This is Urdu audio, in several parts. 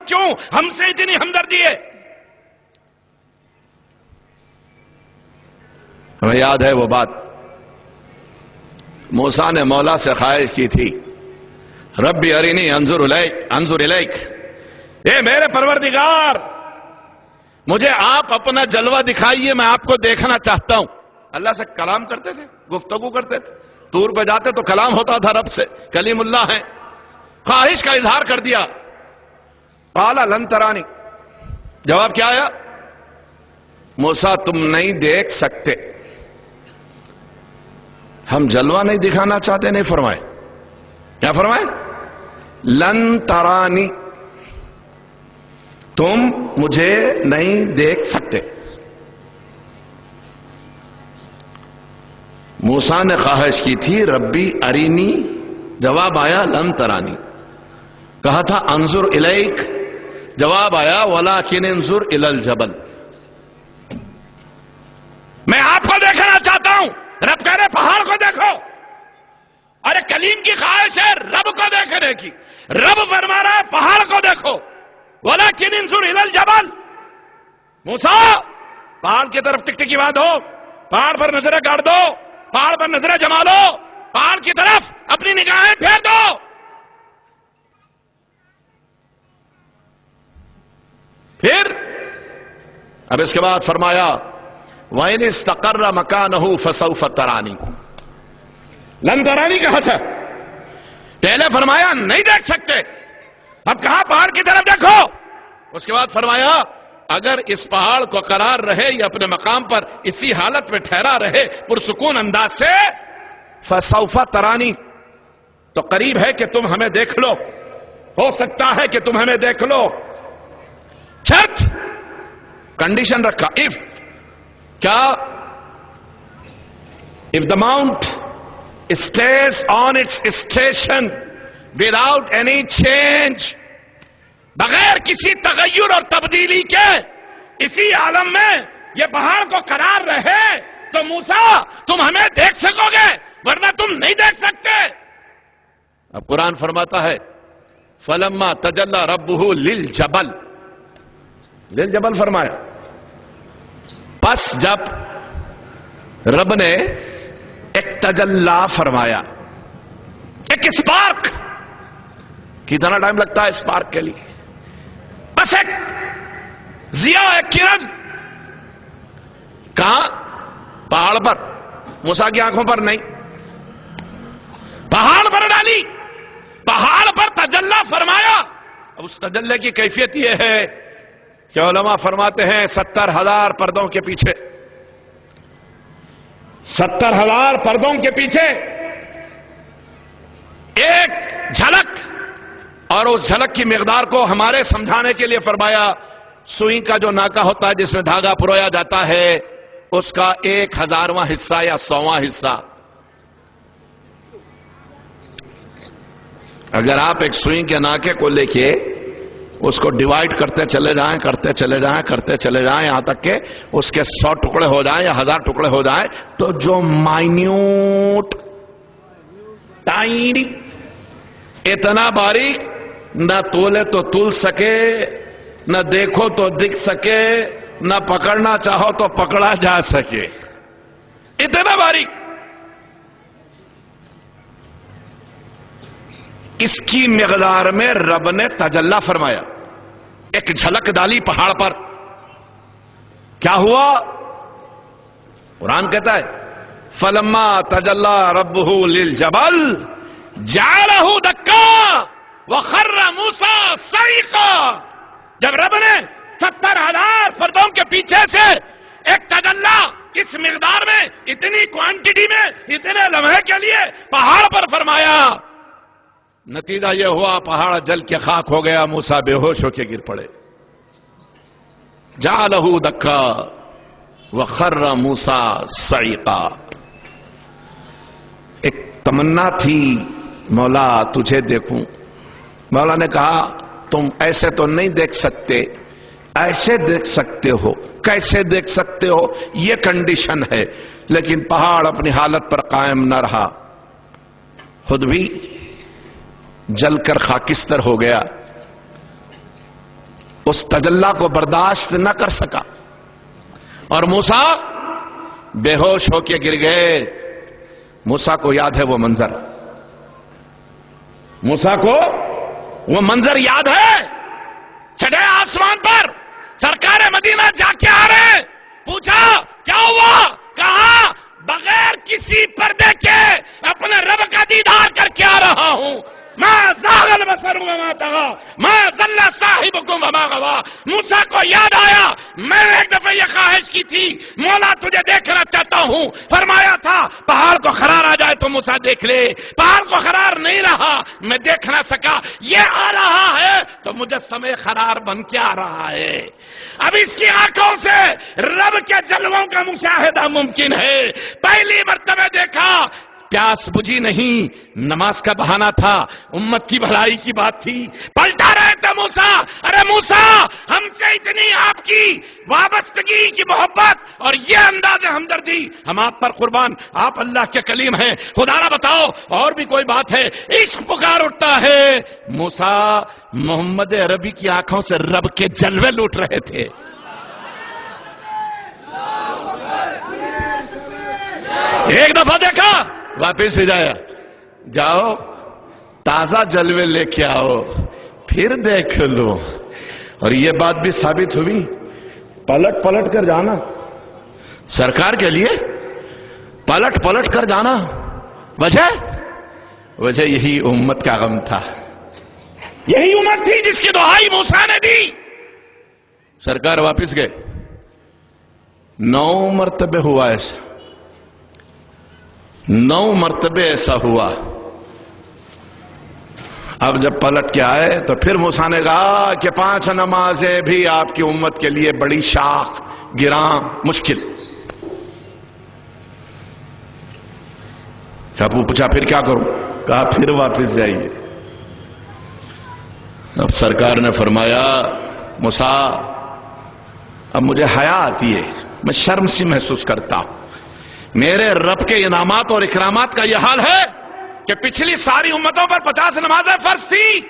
کیوں ہم سے اتنی ہمدردی ہے؟ ہمیں یاد ہے وہ بات موسیٰ نے مولا سے خواہش کی تھی، ربی ارینی انظر الیک، اے میرے پروردگار مجھے آپ اپنا جلوہ دکھائیے، میں آپ کو دیکھنا چاہتا ہوں۔ اللہ سے کلام کرتے تھے، گفتگو کرتے تھے، طور پہ جاتے تو کلام ہوتا تھا رب سے، کلیم اللہ ہیں، خواہش کا اظہار کر دیا۔ قال لن ترانی، جواب کیا آیا؟ موسیٰ تم نہیں دیکھ سکتے۔ ہم جلوہ نہیں دکھانا چاہتے، نہیں فرمائے، کیا فرمائے؟ لن ترانی، تم مجھے نہیں دیکھ سکتے۔ موسیٰ نے خواہش کی تھی ربی ارینی، جواب آیا لن ترانی۔ کہا تھا انظر الیک، جواب آیا ولکن انظر الی الجبل، میں آپ کو دیکھنا چاہتا ہوں۔ رب کہہ رہے پہاڑ کو دیکھو، ارے کلیم کی خواہش ہے رب کو دیکھنے کی، رب فرما رہا ہے پہاڑ کو دیکھو، ولکن انظر الی الجبل۔ موسیٰ پہاڑ کی طرف ٹکٹکی باندھ دو، پہاڑ پر نظریں گاڑ دو، پہاڑ پر نظریں جما لو، پہاڑ کی طرف اپنی نگاہیں پھیر دو۔ پھر اب اس کے بعد فرمایا وَإِنِ اسْتَقَرَّ مَكَانَهُ فَسَوْفَ تَرَانِي، لن ترانی کہا تھا، پہلے فرمایا نہیں دیکھ سکتے، اب کہا پہاڑ کی طرف دیکھو، اس کے بعد فرمایا اگر اس پہاڑ کو قرار رہے یا اپنے مقام پر اسی حالت میں ٹھہرا رہے پرسکون انداز سے، فَسَوْفَ تَرَانِي، تو قریب ہے کہ تم ہمیں دیکھ لو، ہو سکتا ہے کہ تم ہمیں دیکھ لو۔ شرط، کنڈیشن رکھا، if، کیا؟ if the mount stays on its station without any change، بغیر کسی تغیر اور تبدیلی کے اسی عالم میں یہ پہاڑ کو قرار رہے تو موسیٰ تم ہمیں دیکھ سکو گے، ورنہ تم نہیں دیکھ سکتے۔ اب قرآن فرماتا ہے فَلَمَّا تَجَلَّى رَبُّهُ لِلْجَبَلِ، لِلْجَبَلِ فرمایا، پس جب رب نے ایک تجلی فرمایا، ایک اسپارک، کتنا ٹائم لگتا ہے اسپارک کے لیے؟ بس ایک ضیاء، ایک کرن، کہاں؟ پہاڑ پر، موسیٰ کی آنکھوں پر نہیں، پہاڑ پر ڈالی، پہاڑ پر تجلی فرمایا۔ اب اس تجلی کی کیفیت یہ ہے کہ علماء فرماتے ہیں 70,000 پردوں کے پیچھے، 70,000 پردوں کے پیچھے ایک جھلک، اور اس جھلک کی مقدار کو ہمارے سمجھانے کے لیے فرمایا سوئی کا جو ناکا ہوتا ہے جس میں دھاگا پرویا جاتا ہے، اس کا 1,000واں حصہ یا 100واں حصہ۔ اگر آپ ایک سوئی کے ناکے کو لے کے اس کو ڈیوائیڈ کرتے چلے جائیں، کرتے چلے جائیں، کرتے چلے جائیں، یہاں تک کہ اس کے 100 ٹکڑے ہو جائیں یا 1000 ٹکڑے ہو جائیں، تو جو مائنیوٹ، ٹائنی، اتنا باریک، نہ تولے تو تول سکے، نہ دیکھو تو دکھ سکے، نہ پکڑنا چاہو تو پکڑا جا سکے، اتنا باریک، اس کی مقدار میں رب نے تجلی فرمایا، ایک جھلک ڈالی پہاڑ پر۔ کیا ہوا؟ قرآن کہتا ہے فَلَمَّا تَجَلَّى رَبُّهُ لِلْجَبَلِ جَعَلَهُ دَكًّا وَخَرَّ مُوسَىٰ صَعِقًا، جب رب نے 70,000 فردوں کے پیچھے سے ایک تجلی اس مقدار میں، اتنی کوانٹٹی میں، اتنے لمحے کے لیے پہاڑ پر فرمایا، نتیجہ یہ ہوا پہاڑ جل کے خاک ہو گیا، موسیٰ بے ہوش ہو کے گر پڑے۔ جَعَلَهُ دَكًّا وَخَرَّ مُوسَىٰ صَعِقًا۔ ایک تمنا تھی مولا تجھے دیکھوں، مولا نے کہا تم ایسے تو نہیں دیکھ سکتے، ایسے دیکھ سکتے ہو، کیسے دیکھ سکتے ہو؟ یہ کنڈیشن ہے۔ لیکن پہاڑ اپنی حالت پر قائم نہ رہا، خود بھی جل کر خاکستر ہو گیا۔ اس تجلی کو برداشت نہ کر سکا اور موسیٰ بے ہوش ہو کے گر گئے. موسیٰ کو یاد ہے وہ منظر، موسیٰ کو وہ منظر یاد ہے. چھٹے آسمان پر سرکار مدینہ جا کے آ رہے، پوچھا کیا ہوا؟ کہا بغیر کسی پردے کے اپنے رب کا دیدار کر کے آ رہا ہوں. ما زاغ البصر وما طغى ما ضل صاحبكم وما غوى. موسیٰ کو یاد آیا میں نے ایک دفعہ یہ خواہش کی تھی مولا تجھے دیکھنا چاہتا ہوں. فرمایا تھا پہاڑ کو قرار آ جائے تو موسیٰ دیکھ لے. پہاڑ کو قرار نہیں رہا، میں دیکھ نہ سکا. یہ آ رہا ہے تو مجسمے قرار بن کے آ رہا ہے. اب اس کی آنکھوں سے رب کے جلووں کا مشاہدہ ممکن ہے. پہلی مرتبہ دیکھا، پیاس بجھی نہیں، نماز کا بہانہ تھا، امت کی بھلائی کی بات تھی. پلٹا رہے تھے موسیٰ، ارے موسیٰ ہم سے اتنی آپ کی وابستگی کی محبت اور یہ انداز ہمدردی، ہم آپ پر قربان، آپ اللہ کے کلیم ہیں، خدا را بتاؤ اور بھی کوئی بات ہے. عشق پکار اٹھتا ہے. موسیٰ محمد عربی کی آنکھوں سے رب کے جلوے لوٹ رہے تھے. ایک دفعہ دیکھا واپس ہی جاؤ تازہ جلوے لے کے آؤ پھر دیکھ لو. اور یہ بات بھی ثابت ہوئی، پلٹ پلٹ کر جانا سرکار کے لیے، پلٹ پلٹ کر جانا. وجہ یہی امت کا غم تھا، یہی امت تھی جس کی دعائی موسیٰ نے دی. سرکار واپس گئے. 9 مرتبے ہوا ایسا، 9 مرتبے ایسا ہوا. اب جب پلٹ کے آئے تو پھر موسیٰ نے کہا کہ 5 نمازیں بھی آپ کی امت کے لیے بڑی شاق، گراں، مشکل. پوچھا پھر کیا کروں؟ کہا پھر واپس جائیے. اب سرکار نے فرمایا موسیٰ اب مجھے حیا آتی ہے، میں شرم سی محسوس کرتا ہوں. میرے رب کے انعامات اور اکرامات کا یہ حال ہے کہ پچھلی ساری امتوں پر 50 نمازیں فرض تھی.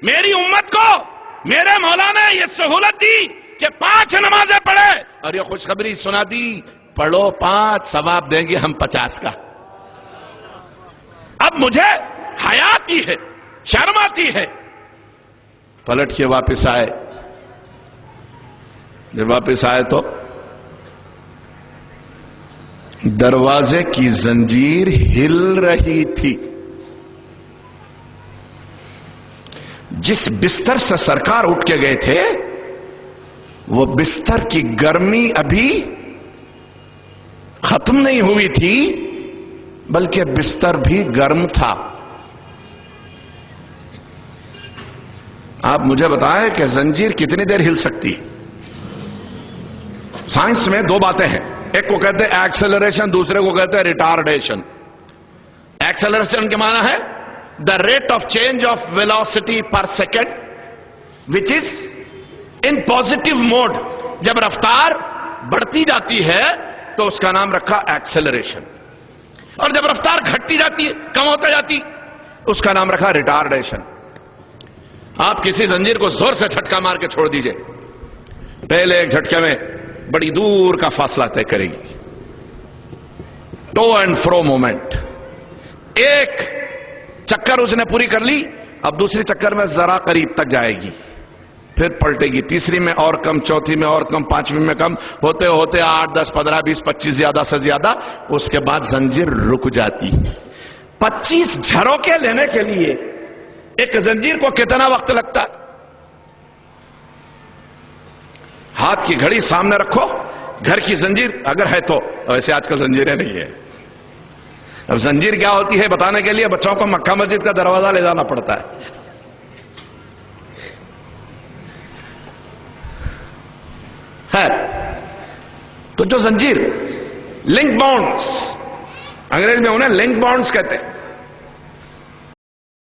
میری امت کو میرے مولا نے یہ سہولت دی کہ 5 نمازیں پڑھے اور یہ خوشخبری سنا دی پڑھو 5 ثواب دیں گے ہم 50 کا. اب مجھے حیا آتی ہے، شرم آتی ہے. پلٹ کے واپس آئے. جب واپس آئے تو دروازے کی زنجیر ہل رہی تھی. جس بستر سے سرکار اٹھ کے گئے تھے وہ بستر کی گرمی ابھی ختم نہیں ہوئی تھی بلکہ بستر بھی گرم تھا. آپ مجھے بتائیں کہ زنجیر کتنی دیر ہل سکتی؟ سائنس میں 2 باتیں ہیں، ایک کو کہتے ہیں ایکسلریشن، دوسرے کو کہتے ہیں ریٹارڈیشن. ایکسلریشن کے معنی ہے the rate of change of velocity per second which is in positive mode. جب رفتار بڑھتی جاتی ہے تو اس کا نام رکھا ایکسلریشن، اور جب رفتار گھٹتی جاتی ہے، کم ہوتا جاتی، اس کا نام رکھا ریٹارڈیشن. آپ کسی زنجیر کو زور سے جھٹکا مار کے چھوڑ دیجئے، پہلے ایک جھٹکے میں بڑی دور کا فاصلہ طے کرے گی. To and fro moment. ایک چکر اس نے پوری کر لی، اب دوسری چکر میں ذرا قریب تک جائے گی، پھر پلٹے گی، تیسری میں اور کم، چوتھی میں اور کم، پانچویں میں کم، ہوتے ہوتے 8 10 15 20 25 زیادہ سے زیادہ، اس کے بعد زنجیر رک جاتی. 25 جھروکے لینے کے لیے ایک زنجیر کو کتنا وقت لگتا ہے؟ ہاتھ کی گھڑی سامنے رکھو، گھر کی زنجیر اگر ہے تو، ویسے آج کل زنجیریں نہیں ہے. اب زنجیر کیا ہوتی ہے بتانے کے لیے بچوں کو مکہ مسجد کا دروازہ لے جانا پڑتا ہے. تو جو زنجیر لنک بانڈز، انگریز میں انہیں لنک بانڈز کہتے ہیں،